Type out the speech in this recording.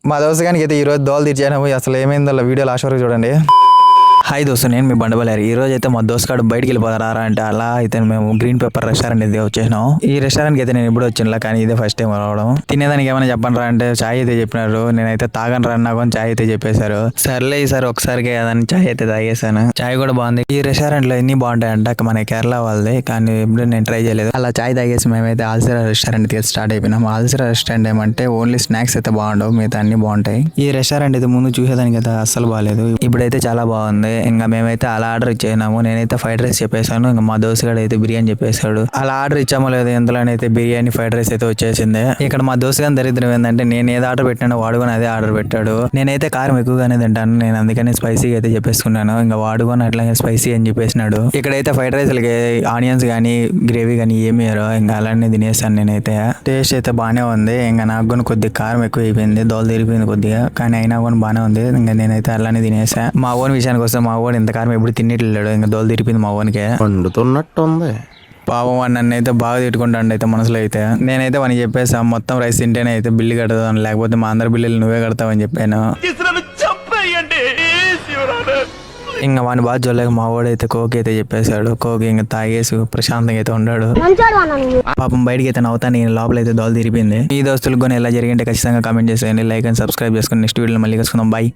మా దోస్తగానికి అయితే ఈరోజు దోలు తీర్చాను. అసలు ఏమైందో వీడియో లాస్ట్ వరకు చూడండి. హాయ్ దోస్తు, నేను మీ బండబలేరు. ఈ రోజు అయితే మా దోస్తుగాడు బయటికి వెళ్ళిపోతారా అంటే అలా అయితే మేము గ్రీన్ పేపర్ రెస్టారెంట్ అయితే వచ్చేసినాం. ఈ రెస్టారెంట్కి అయితే నేను ఇప్పుడు వచ్చిన, కానీ ఇదే ఫస్ట్ టైం రావడం. తినేదానికి ఏమైనా చెప్పండి అంటే చాయ్ అయితే చెప్పినారు. నేనైతే తాగను రా నాకు చాయ్ అయితే చెప్పేశారు. సర్లే ఈసారి ఒకసారికి ఏదైనా చాయ్ అయితే తాగేసాను. చాయ్ కూడా బాగుంది. ఈ రెస్టారెంట్ లో ఎన్ని బాగుంటాయంట మన కేరళ వాళ్ళది, కానీ ఇప్పుడు నేను ట్రై చేయలేదు. అలా చాయ్ తాగేసి మేమైతే ఆల్సిరా రెస్టారెంట్ కి స్టార్ట్ అయిపోయినాం. ఆల్సిరా రెస్టారెంట్ ఏమంటే ఓన్లీ స్నాక్స్ అయితే బాగుండవు, మిగతా అన్ని బాగుంటాయి. ఈ రెస్టారెంట్ అయితే ముందు చూసేదానికి అయితే అస్సలు బాగాలేదు, ఇప్పుడైతే చాలా బాగుంది. ఇంకా మేమైతే అలా ఆర్డర్ ఇచ్చేసినాము. నేనైతే ఫ్రైడ్ రైస్ చెప్పేసాను, ఇంకా మా దోస్తుగాడు అయితే బిర్యానీ చెప్పేశాడు. అలా ఆర్డర్ ఇచ్చామో లేదు, ఇంతలోనైతే బిర్యానీ ఫ్రైడ్ రైస్ అయితే వచ్చేసింది. ఇక్కడ మా దోస్తుగాని దరిద్రం ఏంటంటే నేను ఏది ఆర్డర్ పెట్టానో వాడు కూడా అదే ఆర్డర్ పెట్టాడు. నేనైతే కారం ఎక్కువగానే తింటాను, నేను అందుకని స్పైసీగా అయితే చెప్పేసుకున్నాను. ఇంకా వాడు కూడా అట్లాగే స్పైసీ అని చెప్పేసినాడు. ఇక్కడైతే ఫ్రైడ్ రైస్ ఆనియన్స్ కానీ గ్రేవీ కానీ ఏమి ఇంకా అలానే తినేసాను. నేనైతే టేస్ట్ అయితే బాగానే ఉంది. ఇంకా నాకు కూడా కొద్దిగా కారం ఎక్కువ అయిపోయింది, దోలు తిరిగిపోయింది కొద్దిగా, కానీ అయినా కూడా బాగానే ఉంది. ఇంకా నేనైతే అలానే తినేసా. మా ఓన్ విషయానికి వస్తే మా ఓన్ ఇంత కారం ఎప్పుడు తినేట్లేడు, ఇంకా దోలు తిరిగిపోయింది మా ఓన్కే. వండుతున్నట్టుంది. పాపం వాడు నన్ను అయితే బాగా తిట్టుకుంటాడు అయితే మనసులో అయితే. నేనైతే వాడిని చెప్పేసా మొత్తం రైస్ తింటేనే అయితే బిల్లు కడతాను, లేకపోతే మా అందరి బిల్లులు నువ్వే కడతావని చెప్పాను. ఇంకా వాడిని బాగా చూడలేక మా వాడైతే కోక్ అయితే చెప్పేశాడు. కోక్ ఇంకా తాగేసి ప్రశాంతంగా అయితే ఉన్నాడు. పాపం బయటికి అయితే నవ్వుతాను, నేను లోపల అయితే దోలు తిరిగిపోయింది. ఈ దోస్తులకు కూడా ఎలా జరిగింటే ఖచ్చితంగా కామెంట్ చేసేయండి, లైక్ అండ్ సబ్స్క్రైబ్ చేసుకుని నెక్స్ట్ వీడియోలో మళ్ళీ కలుసుకుందాం. బాయ్.